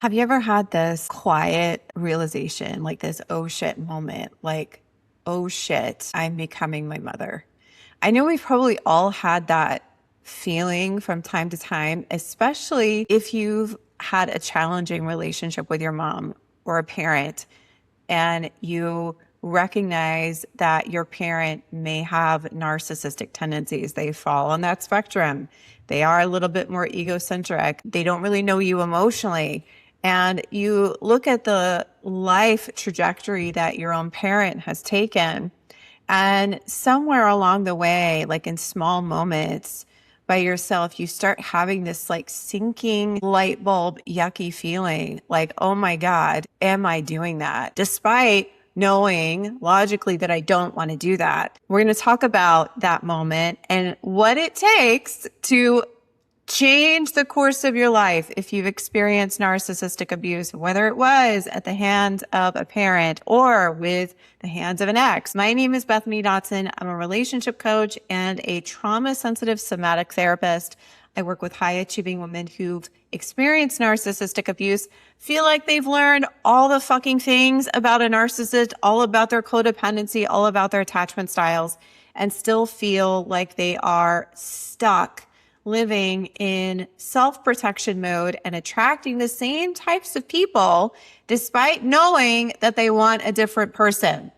Have you ever had this quiet realization, like this oh shit moment, like, oh shit, I'm becoming my mother? I know we've probably all had that feeling from time to time, especially if you've had a challenging relationship with your mom or a parent and you recognize that your parent may have narcissistic tendencies. They fall on that spectrum. They are a little bit more egocentric. They don't really know you emotionally. And you look at the life trajectory that your own parent has taken, and somewhere along the way, like in small moments by yourself, you start having this like sinking light bulb, yucky feeling like, oh my God, am I doing that? Despite knowing logically that I don't want to do that. We're going to talk about that moment and what it takes to change the course of your life if you've experienced narcissistic abuse, whether it was at the hands of a parent or with the hands of an ex. My name is Bethany Dotson. I'm a relationship coach and a trauma-sensitive somatic therapist. I work with high-achieving women who've experienced narcissistic abuse, feel like they've learned all the fucking things about a narcissist, all about their codependency, all about their attachment styles, and still feel like they are stuck living in self-protection mode and attracting the same types of people despite knowing that they want a different person.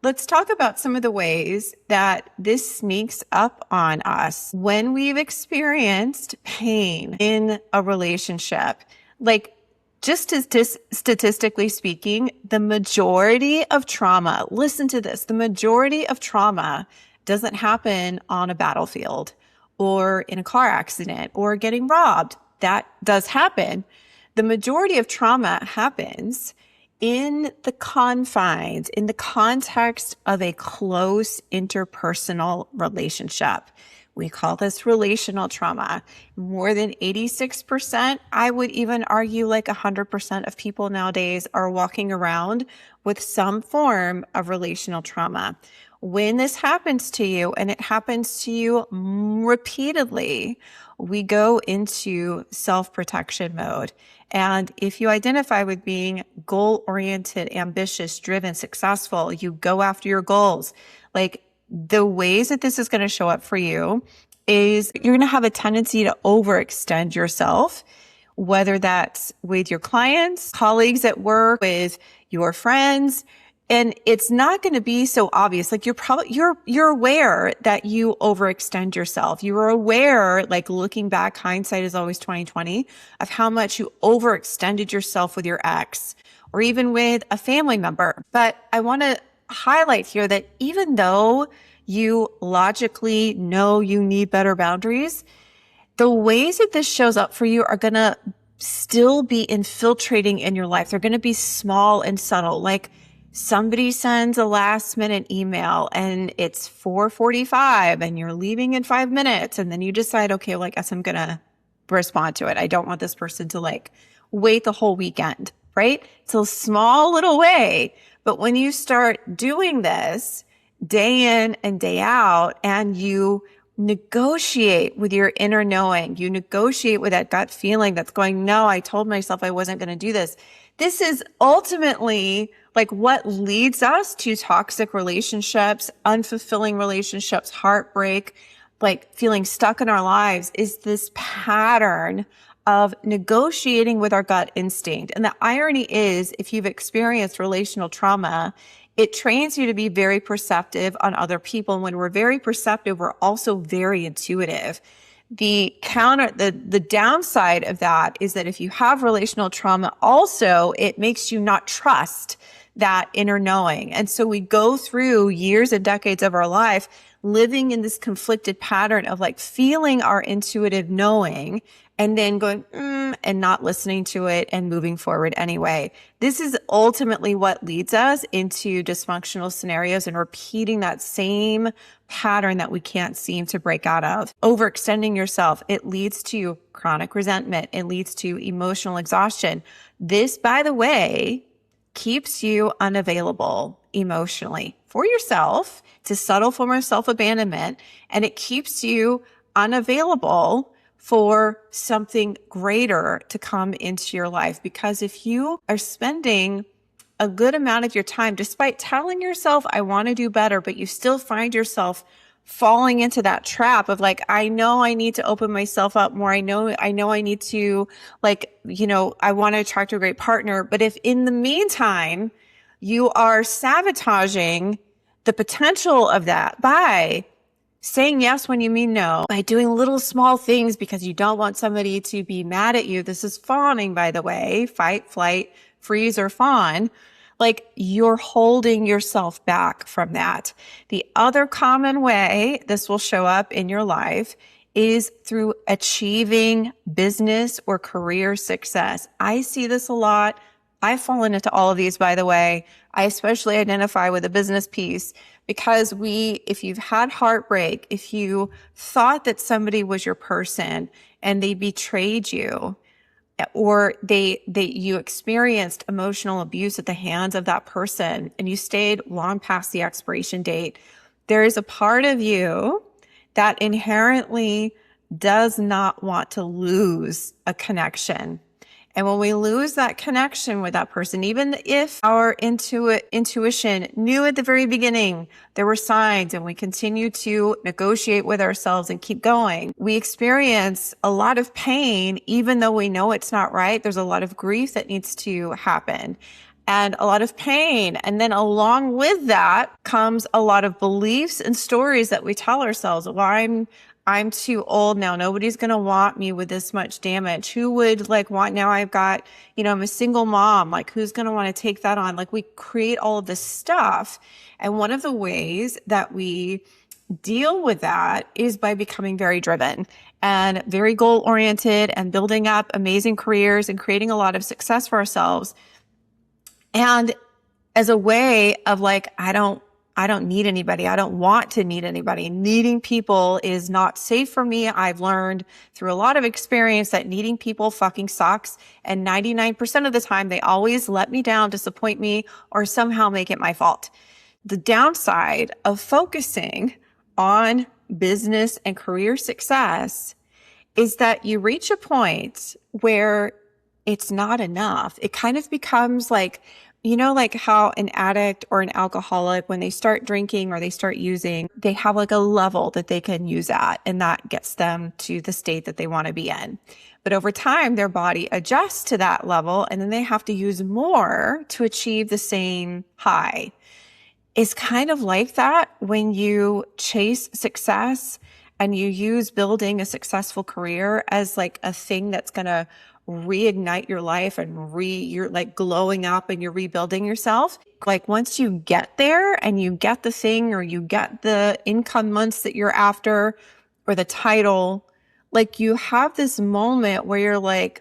Let's talk about some of the ways that this sneaks up on us when we've experienced pain in a relationship. Like, just as statistically speaking, the majority of trauma, listen to this, the majority of trauma doesn't happen on a battlefield or in a car accident or getting robbed. That does happen. The majority of trauma happens in the confines, in the context of a close interpersonal relationship. We call this relational trauma. More than 86%, I would even argue like 100% of people nowadays are walking around with some form of relational trauma. When this happens to you, and it happens to you repeatedly, we go into self-protection mode. And if you identify with being goal-oriented, ambitious, driven, successful, you go after your goals. Like, the ways that this is going to show up for you is you're going to have a tendency to overextend yourself, whether that's with your clients, colleagues at work, with your friends. And it's not going to be so obvious. Like, you're aware that you overextend yourself. You are aware, like, looking back, hindsight is always 20/20, of how much you overextended yourself with your ex or even with a family member. But I want to highlight here that even though you logically know you need better boundaries, the ways that this shows up for you are going to still be infiltrating in your life. They're going to be small and subtle. Like, somebody sends a last minute email and it's 4:45 and you're leaving in 5 minutes. And then you decide, okay, well, I guess I'm going to respond to it. I don't want this person to like wait the whole weekend, right? It's a small little way. But when you start doing this day in and day out and you negotiate with your inner knowing, you negotiate with that gut feeling that's going, no, I told myself I wasn't going to do this. This is ultimately like what leads us to toxic relationships, unfulfilling relationships, heartbreak, like feeling stuck in our lives, is this pattern of negotiating with our gut instinct. And the irony is, if you've experienced relational trauma, it trains you to be very perceptive on other people. And when we're very perceptive, we're also very intuitive. The downside of that is that if you have relational trauma, also, it makes you not trust that inner knowing. And so we go through years and decades of our life living in this conflicted pattern of like feeling our intuitive knowing and then going, and not listening to it and moving forward anyway. This is ultimately what leads us into dysfunctional scenarios and repeating that same pattern that we can't seem to break out of. Overextending yourself, it leads to chronic resentment. It leads to emotional exhaustion. This, by the way, keeps you unavailable emotionally for yourself. It's a subtle form of self-abandonment, and it keeps you unavailable for something greater to come into your life. Because if you are spending a good amount of your time, despite telling yourself, I want to do better, but you still find yourself falling into that trap of like, I know I need to open myself up more. I know I need to I want to attract a great partner. But if in the meantime, you are sabotaging the potential of that by saying yes when you mean no, by doing little small things because you don't want somebody to be mad at you. This is fawning, by the way, fight, flight, freeze, or fawn. Like, you're holding yourself back from that. The other common way this will show up in your life is through achieving business or career success. I see this a lot. I've fallen into all of these, by the way. I especially identify with the business piece because if you've had heartbreak, if you thought that somebody was your person and they betrayed you, or you experienced emotional abuse at the hands of that person and you stayed long past the expiration date, there is a part of you that inherently does not want to lose a connection. And when we lose that connection with that person, even if our intuition knew at the very beginning there were signs and we continue to negotiate with ourselves and keep going, we experience a lot of pain, even though we know it's not right. There's a lot of grief that needs to happen and a lot of pain. And then along with that comes a lot of beliefs and stories that we tell ourselves. Well, I'm too old now. Nobody's going to want me with this much damage. Who would want, now I've got, I'm a single mom. Like, who's going to want to take that on? Like, we create all of this stuff. And one of the ways that we deal with that is by becoming very driven and very goal oriented and building up amazing careers and creating a lot of success for ourselves. And as a way of I don't need anybody. I don't want to need anybody. Needing people is not safe for me. I've learned through a lot of experience that needing people fucking sucks. And 99% of the time, they always let me down, disappoint me, or somehow make it my fault. The downside of focusing on business and career success is that you reach a point where it's not enough. It kind of becomes like how an addict or an alcoholic, when they start drinking or they start using, they have a level that they can use at, and that gets them to the state that they want to be in. But over time, their body adjusts to that level, and then they have to use more to achieve the same high. It's kind of like that when you chase success and you use building a successful career as a thing that's going to reignite your life and you're glowing up and you're rebuilding yourself. Once you get there and you get the thing, or you get the income months that you're after, or the title, you have this moment where you're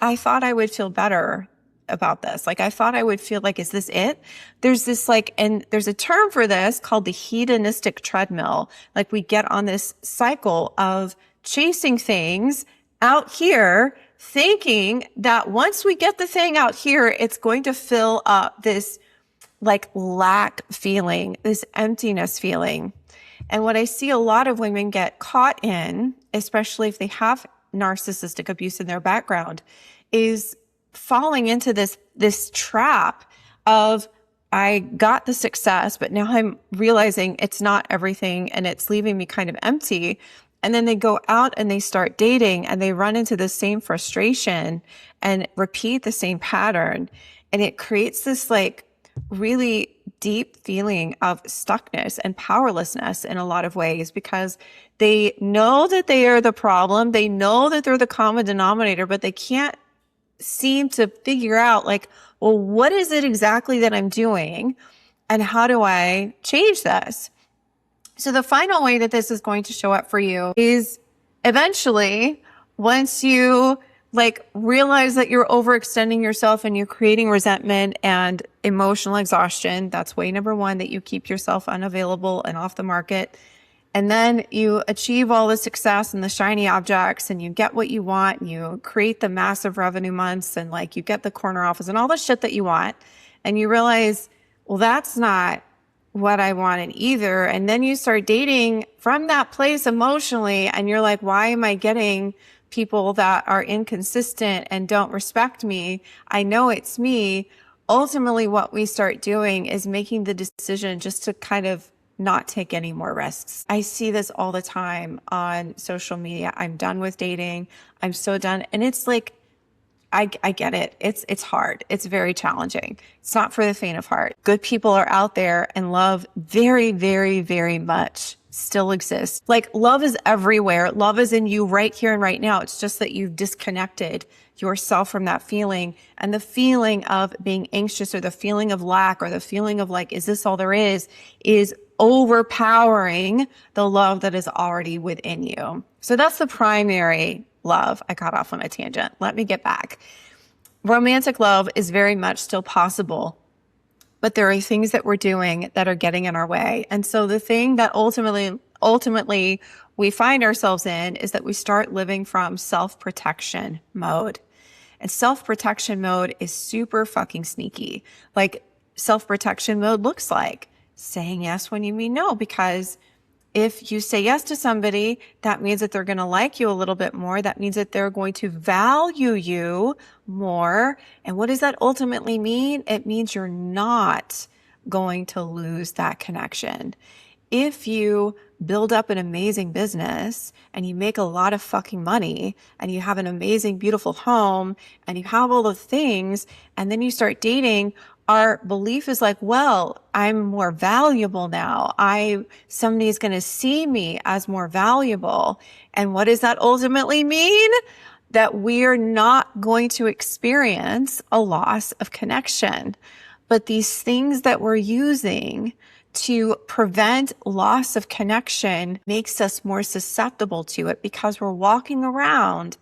I thought I would feel better about this. I thought I would feel is this it? There's this and there's a term for this called the hedonistic treadmill. We get on this cycle of chasing things out here, thinking that once we get the thing out here, it's going to fill up this lack feeling, this emptiness feeling. And what I see a lot of women get caught in, especially if they have narcissistic abuse in their background, is falling into this trap of, I got the success, but now I'm realizing it's not everything and it's leaving me kind of empty. And then they go out and they start dating and they run into the same frustration and repeat the same pattern. And it creates this really deep feeling of stuckness and powerlessness in a lot of ways, because they know that they are the problem. They know that they're the common denominator, but they can't seem to figure out well, what is it exactly that I'm doing and how do I change this? So the final way that this is going to show up for you is eventually, once you realize that you're overextending yourself and you're creating resentment and emotional exhaustion. That's way number one, that you keep yourself unavailable and off the market. And then you achieve all the success and the shiny objects and you get what you want and you create the massive revenue months and you get the corner office and all the shit that you want. And you realize, well, that's not what I wanted either. And then you start dating from that place emotionally, and you're like, why am I getting people that are inconsistent and don't respect me? I know it's me. Ultimately, what we start doing is making the decision just to kind of not take any more risks. I see this all the time on social media. I'm done with dating. I'm so done. And it's like, I get it. It's hard. It's very challenging. It's not for the faint of heart. Good people are out there, and love very, very, very much still exists. Like, love is everywhere. Love is in you right here and right now. It's just that you've disconnected yourself from that feeling, and the feeling of being anxious, or the feeling of lack, or the feeling of like, is this all there is overpowering the love that is already within you. So that's the primary love. I got off on a tangent. Let me get back. Romantic love is very much still possible, but there are things that we're doing that are getting in our way. And so the thing that ultimately we find ourselves in is that we start living from self-protection mode. And self-protection mode is super fucking sneaky. Like, self-protection mode looks like saying yes when you mean no, because if you say yes to somebody, that means that they're going to like you a little bit more. That means that they're going to value you more. And what does that ultimately mean? It means you're not going to lose that connection. If you build up an amazing business and you make a lot of fucking money and you have an amazing, beautiful home and you have all the things, and then you start dating, our belief is like, well, I'm more valuable now. Somebody's going to see me as more valuable. And what does that ultimately mean? That we're not going to experience a loss of connection. But these things that we're using to prevent loss of connection makes us more susceptible to it, because we're walking around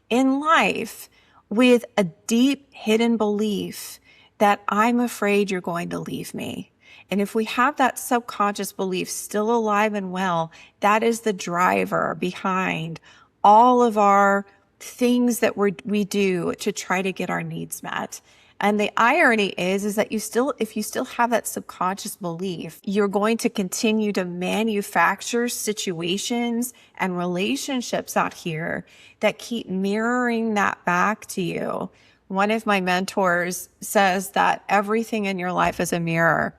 in life with a deep hidden belief that I'm afraid you're going to leave me. And if we have that subconscious belief still alive and well, that is the driver behind all of our things that we do to try to get our needs met. And the irony is that if you still have that subconscious belief, you're going to continue to manufacture situations and relationships out here that keep mirroring that back to you. One of my mentors says that everything in your life is a mirror.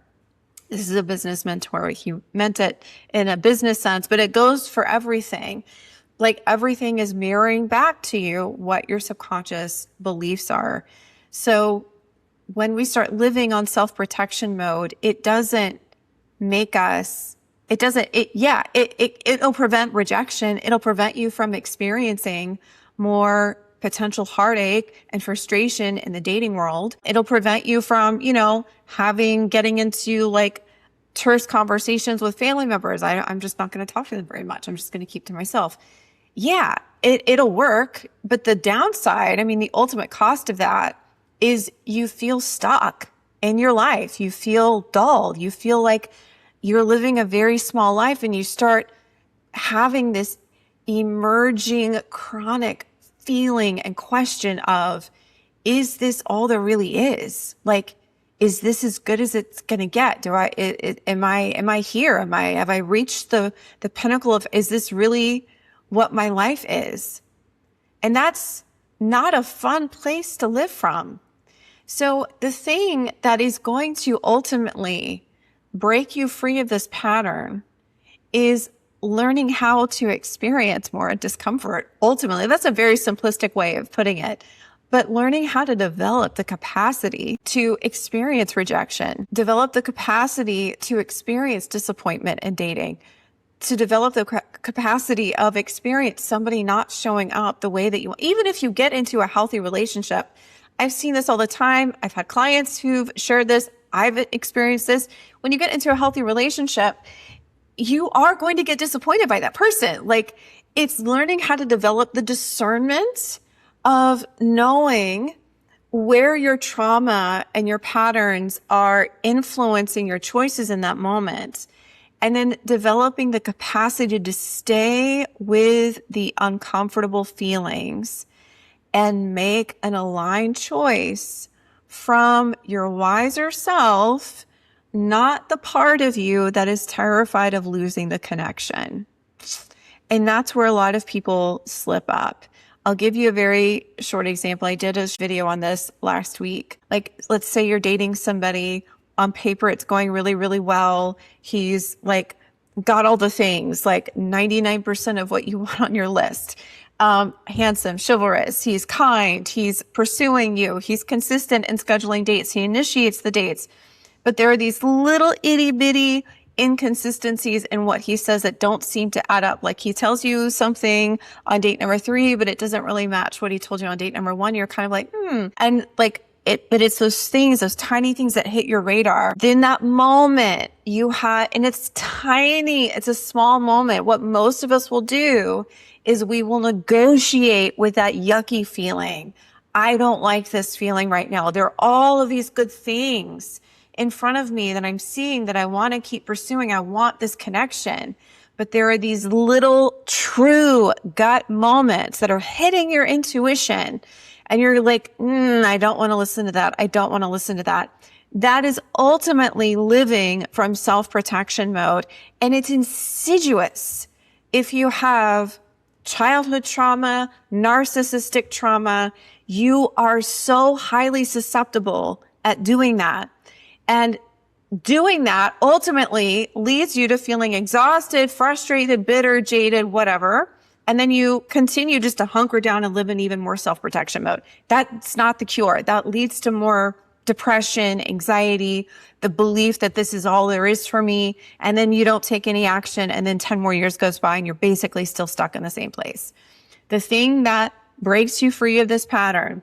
This is a business mentor. He meant it in a business sense, but it goes for everything. Like, everything is mirroring back to you what your subconscious beliefs are. So when we start living on self-protection mode, it'll prevent rejection. It'll prevent you from experiencing more potential heartache and frustration in the dating world. It'll prevent you from, getting into like terse conversations with family members. I'm just not going to talk to them very much. I'm just going to keep to myself. Yeah, it'll work. But the downside, the ultimate cost of that is you feel stuck in your life. You feel dulled. You feel like you're living a very small life, and you start having this emerging chronic feeling and question of, is this all there really is? Like, is this as good as it's going to get? Am I here? Have I reached the pinnacle of, is this really what my life is? And that's not a fun place to live from. So the thing that is going to ultimately break you free of this pattern is learning how to experience more discomfort. Ultimately, that's a very simplistic way of putting it, but learning how to develop the capacity to experience rejection, develop the capacity to experience disappointment in dating, to develop the capacity of experience somebody not showing up the way that you want. Even if you get into a healthy relationship, I've seen this all the time. I've had clients who've shared this. I've experienced this. When you get into a healthy relationship, you are going to get disappointed by that person. Like, it's learning how to develop the discernment of knowing where your trauma and your patterns are influencing your choices in that moment. And then developing the capacity to stay with the uncomfortable feelings and make an aligned choice from your wiser self, not the part of you that is terrified of losing the connection. And that's where a lot of people slip up. I'll give you a very short example. I did a video on this last week. Like, let's say you're dating somebody. On paper, it's going really, really well. He's like got all the things, like 99% of what you want on your list. Handsome, chivalrous, he's kind, he's pursuing you, he's consistent in scheduling dates, he initiates the dates. But there are these little itty bitty inconsistencies in what he says that don't seem to add up. Like, he tells you something on date number 3, but it doesn't really match what he told you on date number 1. You're kind of like, And like, but it's those things, those tiny things that hit your radar. Then that moment you had, and it's tiny, it's a small moment. What most of us will do is we will negotiate with that yucky feeling. I don't like this feeling right now. There are all of these good things in front of me that I'm seeing that I want to keep pursuing. I want this connection. But there are these little true gut moments that are hitting your intuition. And you're like, I don't want to listen to that. I don't want to listen to that. That is ultimately living from self-protection mode. And it's insidious if you have childhood trauma, narcissistic trauma. You are so highly susceptible at doing that. And doing that ultimately leads you to feeling exhausted, frustrated, bitter, jaded, whatever. And then you continue just to hunker down and live in even more self-protection mode. That's not the cure. That leads to more depression, anxiety, the belief that this is all there is for me. And then you don't take any action. And then 10 more years goes by and you're basically still stuck in the same place. The thing that breaks you free of this pattern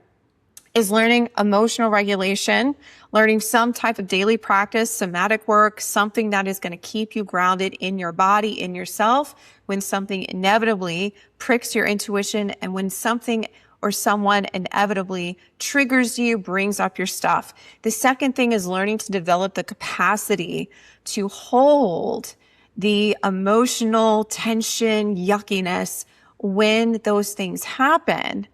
is learning emotional regulation, learning some type of daily practice, somatic work, something that is going to keep you grounded in your body, in yourself, when something inevitably pricks your intuition and when something or someone inevitably triggers you, brings up your stuff. The second thing is learning to develop the capacity to hold the emotional tension, yuckiness when those things happen,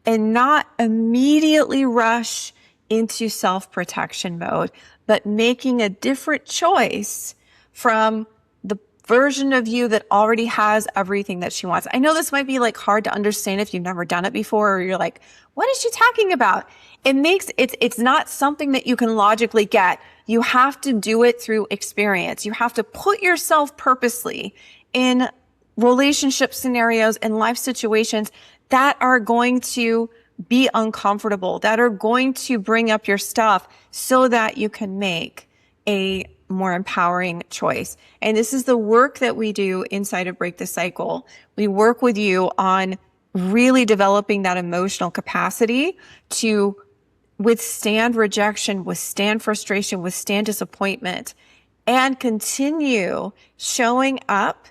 and not immediately rush into self-protection mode, but making a different choice from the version of you that already has everything that she wants. I know this might be like hard to understand if you've never done it before, or you're like, what is she talking about? It's not something that you can logically get. You have to do it through experience. You have to put yourself purposely in relationship scenarios and life situations that are going to be uncomfortable, that are going to bring up your stuff so that you can make a more empowering choice. And this is the work that we do inside of Break the Cycle. We work with you on really developing that emotional capacity to withstand rejection, withstand frustration, withstand disappointment, and continue showing up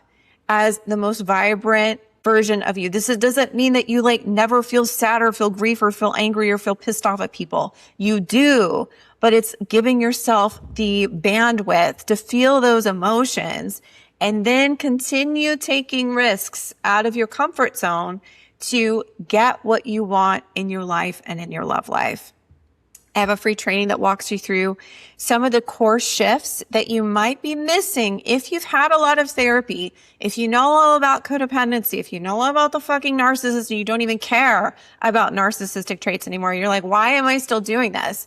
as the most vibrant version of you. This doesn't mean that you like never feel sad or feel grief or feel angry or feel pissed off at people. You do, but it's giving yourself the bandwidth to feel those emotions and then continue taking risks out of your comfort zone to get what you want in your life and in your love life. I have a free training that walks you through some of the core shifts that you might be missing if you've had a lot of therapy, if you know all about codependency, if you know all about the fucking narcissist and you don't even care about narcissistic traits anymore. You're like, why am I still doing this?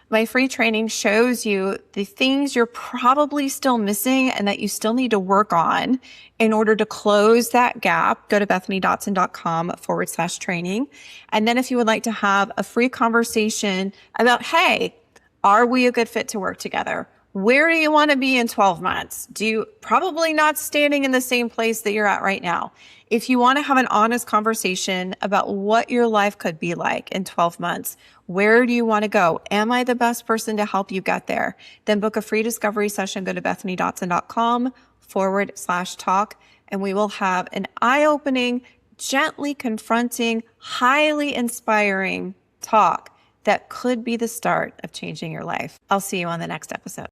My free training shows you the things you're probably still missing and that you still need to work on in order to close that gap. Go to bethanydotson.com/training. And then if you would like to have a free conversation about, hey, are we a good fit to work together? Where do you want to be in 12 months? Do you probably not standing in the same place that you're at right now? If you want to have an honest conversation about what your life could be like in 12 months, where do you want to go? Am I the best person to help you get there? Then book a free discovery session. Go to bethanydotson.com/talk, and we will have an eye-opening, gently confronting, highly inspiring talk that could be the start of changing your life. I'll see you on the next episode.